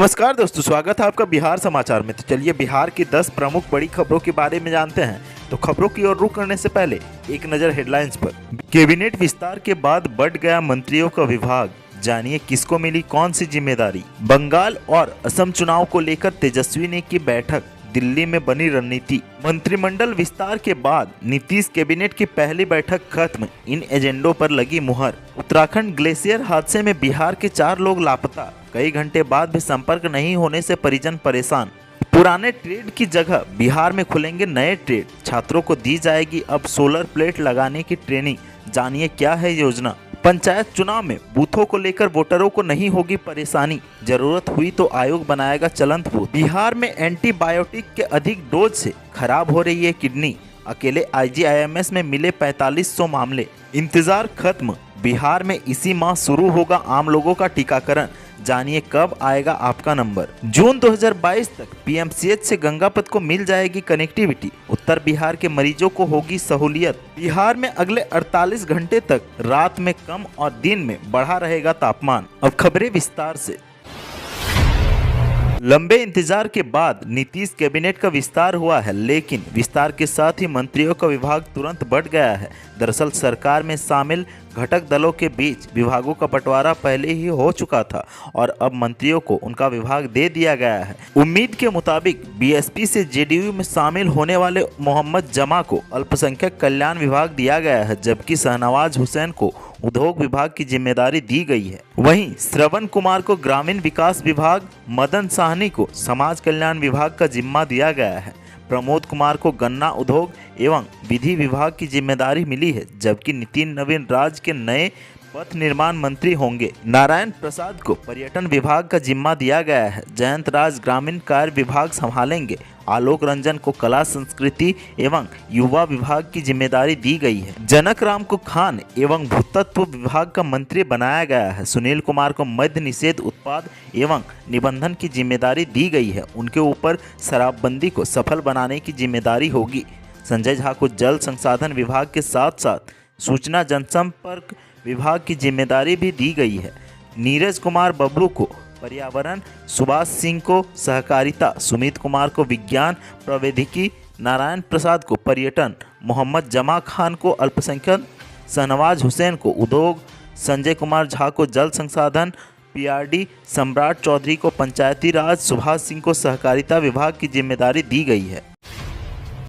नमस्कार दोस्तों, स्वागत है आपका बिहार समाचार में। तो चलिए बिहार की 10 प्रमुख बड़ी खबरों के बारे में जानते हैं। तो खबरों की ओर रुख करने से पहले एक नजर हेडलाइंस पर। कैबिनेट विस्तार के बाद बढ़ गया मंत्रियों का विभाग, जानिए किसको मिली कौन सी जिम्मेदारी। बंगाल और असम चुनाव को लेकर तेजस्वी ने की बैठक, दिल्ली में बनी रणनीति। मंत्रिमंडल विस्तार के बाद नीतीश कैबिनेट की पहली बैठक खत्म, इन एजेंडों पर लगी मुहर। उत्तराखंड ग्लेशियर हादसे में बिहार के 4 लोग लापता, कई घंटे बाद भी संपर्क नहीं होने से परिजन परेशान। पुराने ट्रेड की जगह बिहार में खुलेंगे नए ट्रेड, छात्रों को दी जाएगी अब सोलर प्लेट लगाने की ट्रेनिंग, जानिए क्या है योजना। पंचायत चुनाव में बूथों को लेकर वोटरों को नहीं होगी परेशानी, जरूरत हुई तो आयोग बनाएगा चलंत बूथ। बिहार में एंटीबायोटिक के अधिक डोज से खराब हो रही है किडनी, अकेले आईजीआईएमएस में मिले 4500 मामले। इंतजार खत्म, बिहार में इसी माह शुरू होगा आम लोगों का टीकाकरण, जानिए कब आएगा आपका नंबर। जून 2022 तक पीएमसीएच से गंगापथ को मिल जाएगी कनेक्टिविटी, उत्तर बिहार के मरीजों को होगी सहूलियत। बिहार में अगले 48 घंटे तक रात में कम और दिन में बढ़ा रहेगा तापमान। अब खबरें विस्तार से। लंबे इंतजार के बाद नीतीश कैबिनेट का विस्तार हुआ है, लेकिन विस्तार के साथ ही मंत्रियों का विभाग तुरंत बढ़ गया है। दरअसल सरकार में शामिल घटक दलों के बीच विभागों का बंटवारा पहले ही हो चुका था और अब मंत्रियों को उनका विभाग दे दिया गया है। उम्मीद के मुताबिक बीएसपी से जेडीयू में शामिल होने वाले मोहम्मद जमा को अल्पसंख्यक कल्याण विभाग दिया गया है, जबकि शाहनवाज हुसैन को उद्योग विभाग की जिम्मेदारी दी गई है। वहीं श्रवण कुमार को ग्रामीण विकास विभाग, मदन साहनी को समाज कल्याण विभाग का जिम्मा दिया गया है। प्रमोद कुमार को गन्ना उद्योग एवं विधि विभाग की जिम्मेदारी मिली है, जबकि नितिन नवीन राज्य के नए पथ निर्माण मंत्री होंगे। नारायण प्रसाद को पर्यटन विभाग का जिम्मा दिया गया है। जयंत राज ग्रामीण कार्य विभाग संभालेंगे। आलोक रंजन को कला संस्कृति एवं युवा विभाग की जिम्मेदारी दी गई है। जनक राम को खान एवं भूतत्व विभाग का मंत्री बनाया गया है। सुनील कुमार को मद्य निषेध उत्पाद एवं निबंधन की जिम्मेदारी दी गई है, उनके ऊपर शराबबंदी को सफल बनाने की जिम्मेदारी होगी। संजय झा को जल संसाधन विभाग के साथ साथ सूचना जनसंपर्क विभाग की जिम्मेदारी भी दी गई है। नीरज कुमार बबलू को पर्यावरण, सुभाष सिंह को सहकारिता, सुमित कुमार को विज्ञान प्रौद्योगिकी, नारायण प्रसाद को पर्यटन, मोहम्मद जमा खान को अल्पसंख्यक, शाहनवाज हुसैन को उद्योग, संजय कुमार झा को जल संसाधन, पीआरडी, सम्राट चौधरी को पंचायती राज, सुभाष सिंह को सहकारिता विभाग की जिम्मेदारी दी गई है।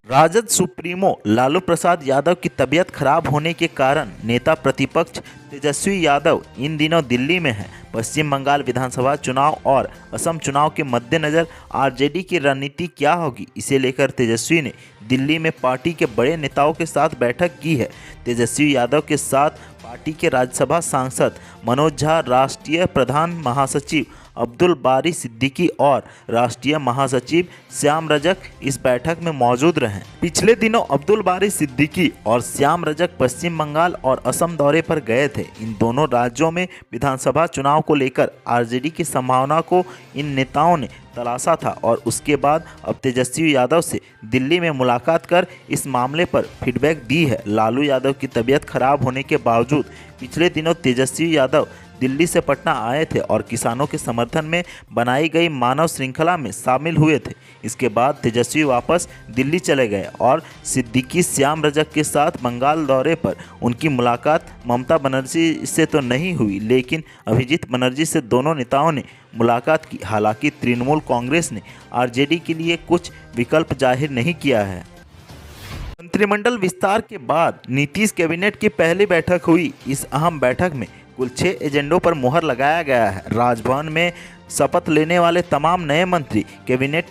राजद सुप्रीमो लालू प्रसाद यादव की तबीयत खराब होने के कारण नेता प्रतिपक्ष तेजस्वी यादव इन दिनों दिल्ली में हैं। पश्चिम बंगाल विधानसभा चुनाव और असम चुनाव के मद्देनज़र आरजेडी की रणनीति क्या होगी, इसे लेकर तेजस्वी ने दिल्ली में पार्टी के बड़े नेताओं के साथ बैठक की है। तेजस्वी यादव के साथ पार्टी के राज्यसभा सांसद मनोज झा, राष्ट्रीय प्रधान महासचिव अब्दुल बारी सिद्दीकी और राष्ट्रीय महासचिव श्याम रजक इस बैठक में मौजूद रहे। पिछले दिनों अब्दुल बारी सिद्दीकी और श्याम रजक पश्चिम बंगाल और असम दौरे पर गए थे। इन दोनों राज्यों में विधानसभा चुनाव को लेकर आरजेडी की संभावना को इन नेताओं ने तलाशा था और उसके बाद अब तेजस्वी यादव से दिल्ली में मुलाकात कर इस मामले पर फीडबैक दी है। लालू यादव की तबीयत खराब होने के बावजूद पिछले दिनों तेजस्वी यादव दिल्ली से पटना आए थे और किसानों के समर्थन में बनाई गई मानव श्रृंखला में शामिल हुए थे। इसके बाद तेजस्वी वापस दिल्ली चले गए और सिद्दीकी श्याम रजक के साथ बंगाल दौरे पर उनकी मुलाकात ममता बनर्जी से तो नहीं हुई, लेकिन अभिजीत बनर्जी से दोनों नेताओं ने मुलाकात की। हालांकि तृणमूल कांग्रेस ने आरजेडी के लिए कुछ विकल्प जाहिर नहीं किया है। मंत्रिमंडल विस्तार के बाद नीतीश कैबिनेट की पहली बैठक हुई। इस अहम बैठक में कुल 6 एजेंडों पर मुहर लगाया गया है। राजभवन में शपथ लेने वाले तमाम नए मंत्री कैबिनेट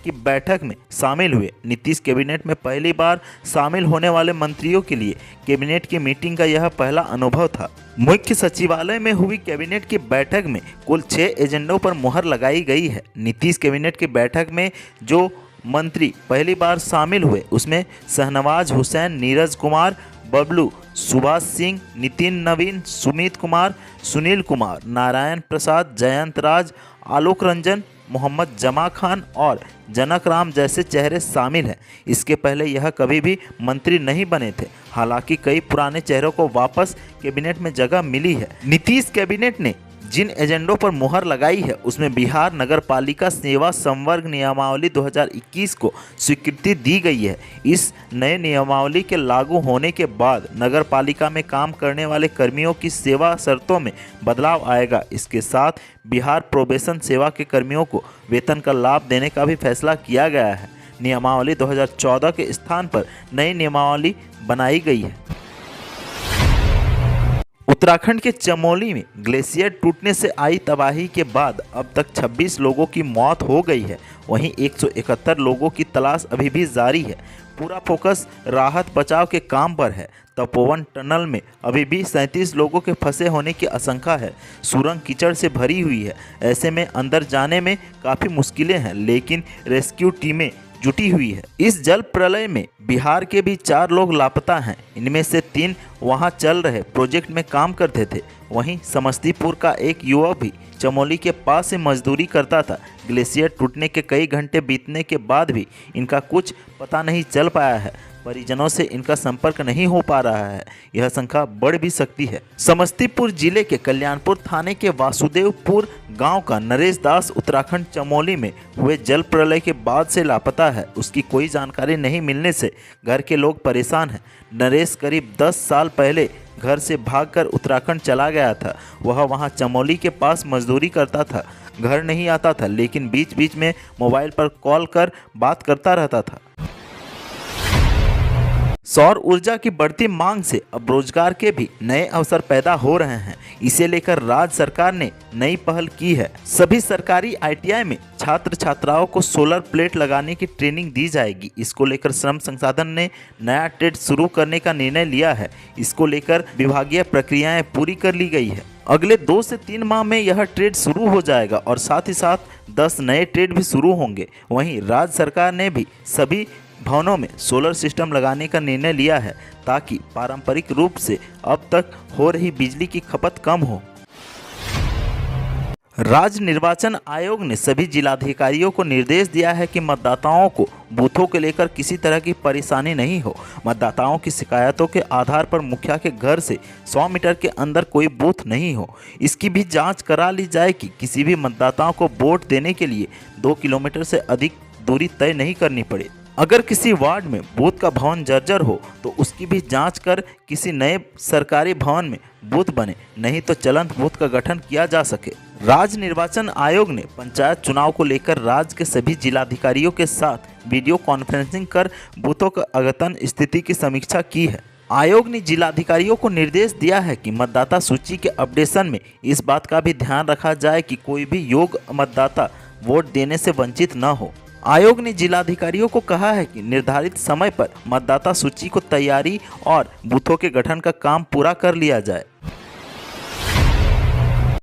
की बैठक में शामिल हुए। नीतीश कैबिनेट में पहली बार शामिल होने वाले मंत्रियों के लिए कैबिनेट की मीटिंग का यह पहला अनुभव था। मुख्य सचिवालय में हुई कैबिनेट की बैठक में कुल 6 एजेंडों पर मुहर लगाई गई है। नीतीश कैबिनेट की बैठक में जो मंत्री पहली बार शामिल हुए उसमें शाहनवाज हुसैन, नीरज कुमार बबलू, सुभाष सिंह, नितिन नवीन, सुमित कुमार, सुनील कुमार, नारायण प्रसाद, जयंत राज, आलोक रंजन, मोहम्मद जमा खान और जनक राम जैसे चेहरे शामिल हैं। इसके पहले यह कभी भी मंत्री नहीं बने थे। हालांकि कई पुराने चेहरों को वापस कैबिनेट में जगह मिली है। नीतीश कैबिनेट ने जिन एजेंडों पर मुहर लगाई है उसमें बिहार नगरपालिका सेवा संवर्ग नियमावली 2021 को स्वीकृति दी गई है। इस नए नियमावली के लागू होने के बाद नगरपालिका में काम करने वाले कर्मियों की सेवा शर्तों में बदलाव आएगा। इसके साथ बिहार प्रोबेशन सेवा के कर्मियों को वेतन का लाभ देने का भी फैसला किया गया है। नियमावली 2014 के स्थान पर नई नियमावली बनाई गई है। उत्तराखंड के चमोली में ग्लेशियर टूटने से आई तबाही के बाद अब तक 26 लोगों की मौत हो गई है। वहीं 171 लोगों की तलाश अभी भी जारी है। पूरा फोकस राहत बचाव के काम पर है। तपोवन टनल में अभी भी 37 लोगों के फंसे होने की आशंका है। सुरंग कीचड़ से भरी हुई है। ऐसे में अंदर जाने में काफ़ी मुश्किलें हैं, लेकिन रेस्क्यू टीमें जुटी हुई है। इस जल प्रलय में बिहार के भी 4 लोग लापता हैं। इनमें से 3 वहां चल रहे प्रोजेक्ट में काम करते थे। वहीं समस्तीपुर का एक युवक भी चमोली के पास से मजदूरी करता था। ग्लेशियर टूटने के कई घंटे बीतने के बाद भी इनका कुछ पता नहीं चल पाया है। परिजनों से इनका संपर्क नहीं हो पा रहा है। यह संख्या बढ़ भी सकती है। समस्तीपुर जिले के कल्याणपुर थाने के वासुदेवपुर गांव का नरेश दास उत्तराखंड चमोली में हुए जल प्रलय के बाद से लापता है। उसकी कोई जानकारी नहीं मिलने से घर के लोग परेशान हैं। नरेश करीब 10 साल पहले घर से भागकर उत्तराखंड चला गया था। वह वहां चमोली के पास मजदूरी करता था। घर नहीं आता था, लेकिन बीच बीच में मोबाइल पर कॉल कर बात करता रहता था। सौर ऊर्जा की बढ़ती मांग से अब रोजगार के भी नए अवसर पैदा हो रहे हैं। इसे लेकर राज्य सरकार ने नई पहल की है। सभी सरकारी ITI में छात्र छात्राओं को सोलर प्लेट लगाने की ट्रेनिंग दी जाएगी। इसको लेकर श्रम संसाधन ने नया ट्रेड शुरू करने का निर्णय लिया है। इसको लेकर विभागीय प्रक्रियाएं पूरी कर ली गई है। अगले 2 से 3 माह में यह ट्रेड शुरू हो जाएगा और साथ ही साथ 10 नए ट्रेड भी शुरू होंगे। वहीं राज्य सरकार ने भी सभी भवनों में सोलर सिस्टम लगाने का निर्णय लिया है, ताकि पारंपरिक रूप से अब तक हो रही बिजली की खपत कम हो। राज्य निर्वाचन आयोग ने सभी जिलाधिकारियों को निर्देश दिया है कि मतदाताओं को बूथों को लेकर किसी तरह की परेशानी नहीं हो। मतदाताओं की शिकायतों के आधार पर मुखिया के घर से 100 मीटर के अंदर कोई बूथ नहीं हो। इसकी भी जांच करा ली जाए कि किसी भी मतदाताओं को वोट देने के लिए 2 किलोमीटर से अधिक दूरी तय नहीं करनी पड़े। अगर किसी वार्ड में बूथ का भवन जर्जर हो तो उसकी भी जांच कर किसी नए सरकारी भवन में बूथ बने, नहीं तो चलंत बूथ का गठन किया जा सके। राज्य निर्वाचन आयोग ने पंचायत चुनाव को लेकर राज्य के सभी जिलाधिकारियों के साथ वीडियो कॉन्फ्रेंसिंग कर बूथों का अद्यतन स्थिति की समीक्षा की है। आयोग ने जिलाधिकारियों को निर्देश दिया है कि मतदाता सूची के अपडेशन में इस बात का भी ध्यान रखा जाए कि कोई भी योग्य मतदाता वोट देने से वंचित न हो। आयोग ने जिलाधिकारियों को कहा है कि निर्धारित समय पर मतदाता सूची को तैयारी और बूथों के गठन का काम पूरा कर लिया जाए।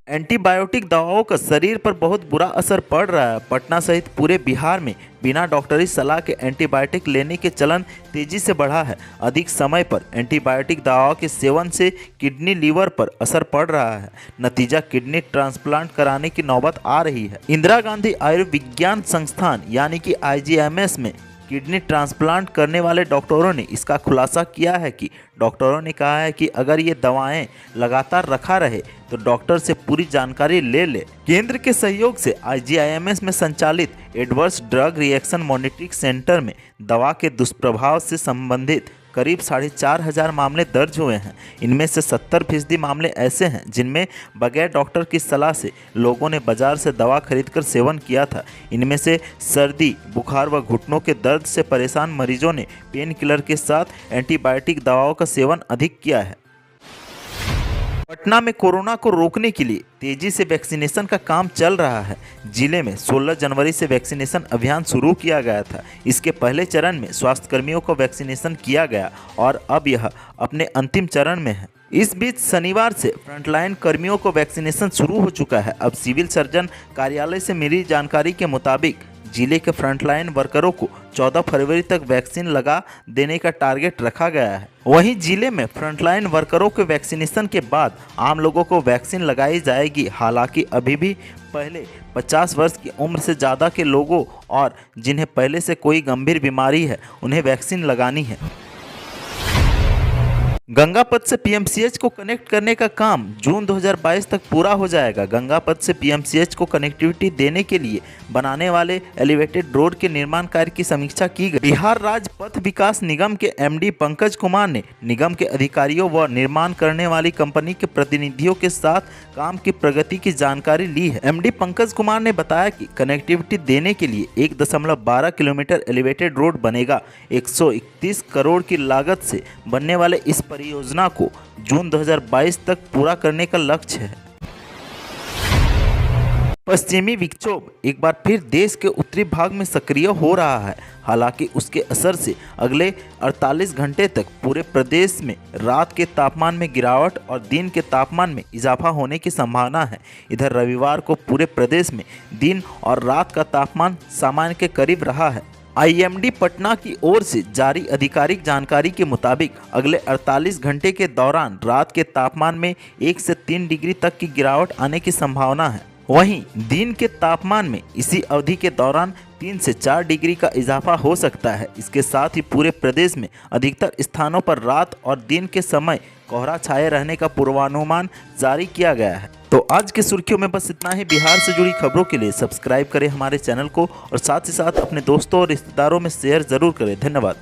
एंटीबायोटिक दवाओं का शरीर पर बहुत बुरा असर पड़ रहा है। पटना सहित पूरे बिहार में बिना डॉक्टरी सलाह के एंटीबायोटिक लेने के चलन तेजी से बढ़ा है। अधिक समय पर एंटीबायोटिक दवाओं के सेवन से किडनी लीवर पर असर पड़ रहा है। नतीजा किडनी ट्रांसप्लांट कराने की नौबत आ रही है। इंदिरा गांधी आयुर्विज्ञान संस्थान यानी कि IGMS में किडनी ट्रांसप्लांट करने वाले डॉक्टरों ने इसका खुलासा किया है कि डॉक्टरों ने कहा है कि अगर ये दवाएं लगातार रखा रहे तो डॉक्टर से पूरी जानकारी ले ले। केंद्र के सहयोग से IGIMS में संचालित adverse drug reaction monitoring centre में दवा के दुष्प्रभाव से संबंधित करीब 4,500 मामले दर्ज हुए हैं। इनमें से 70% मामले ऐसे हैं जिनमें बगैर डॉक्टर की सलाह से लोगों ने बाजार से दवा खरीदकर सेवन किया था। इनमें से सर्दी, बुखार व घुटनों के दर्द से परेशान मरीजों ने पेन किलर के साथ एंटीबायोटिक दवाओं का सेवन अधिक किया है। पटना में कोरोना को रोकने के लिए तेजी से वैक्सीनेशन का काम चल रहा है। जिले में 16 जनवरी से वैक्सीनेशन अभियान शुरू किया गया था। इसके पहले चरण में स्वास्थ्यकर्मियों को वैक्सीनेशन किया गया और अब यह अपने अंतिम चरण में है। इस बीच शनिवार से फ्रंटलाइन कर्मियों को वैक्सीनेशन शुरू हो चुका है। अब सिविल सर्जन कार्यालय से मिली जानकारी के मुताबिक जिले के फ्रंटलाइन वर्करों को 14 फरवरी तक वैक्सीन लगा देने का टारगेट रखा गया है। वहीं जिले में फ्रंटलाइन वर्करों के वैक्सीनेशन के बाद आम लोगों को वैक्सीन लगाई जाएगी। हालांकि अभी भी पहले 50 वर्ष की उम्र से ज़्यादा के लोगों और जिन्हें पहले से कोई गंभीर बीमारी है उन्हें वैक्सीन लगानी है। गंगापथ से पीएमसीएच को कनेक्ट करने का काम जून 2022 तक पूरा हो जाएगा। गंगापथ से पीएमसीएच को कनेक्टिविटी देने के लिए बनाने वाले एलिवेटेड रोड के निर्माण कार्य की समीक्षा की गई। बिहार राज्य पथ विकास निगम के एमडी पंकज कुमार ने निगम के अधिकारियों व निर्माण करने वाली कंपनी के प्रतिनिधियों के साथ काम की प्रगति की जानकारी ली है। एमडी पंकज कुमार ने बताया कि कनेक्टिविटी देने के लिए 1.12 किलोमीटर एलिवेटेड रोड बनेगा। 131 करोड़ की लागत से बनने वाले इस परियोजना को जून 2022 तक पूरा करने का लक्ष्य है। पश्चिमी विक्षोभ एक बार फिर देश के उत्तरी भाग में सक्रिय हो रहा है। हालांकि उसके असर से अगले 48 घंटे तक पूरे प्रदेश में रात के तापमान में गिरावट और दिन के तापमान में इजाफा होने की संभावना है। इधर रविवार को पूरे प्रदेश में दिन और रात का तापमान सामान्य के करीब रहा है। आईएमडी पटना की ओर से जारी आधिकारिक जानकारी के मुताबिक अगले 48 घंटे के दौरान रात के तापमान में 1 से 3 डिग्री तक की गिरावट आने की संभावना है। वहीं दिन के तापमान में इसी अवधि के दौरान 3 से 4 डिग्री का इजाफा हो सकता है। इसके साथ ही पूरे प्रदेश में अधिकतर स्थानों पर रात और दिन के समय कोहरा छाए रहने का पूर्वानुमान जारी किया गया है। तो आज की सुर्खियों में बस इतना ही। बिहार से जुड़ी खबरों के लिए सब्सक्राइब करें हमारे चैनल को और साथ ही साथ अपने दोस्तों और रिश्तेदारों में शेयर जरूर करें। धन्यवाद।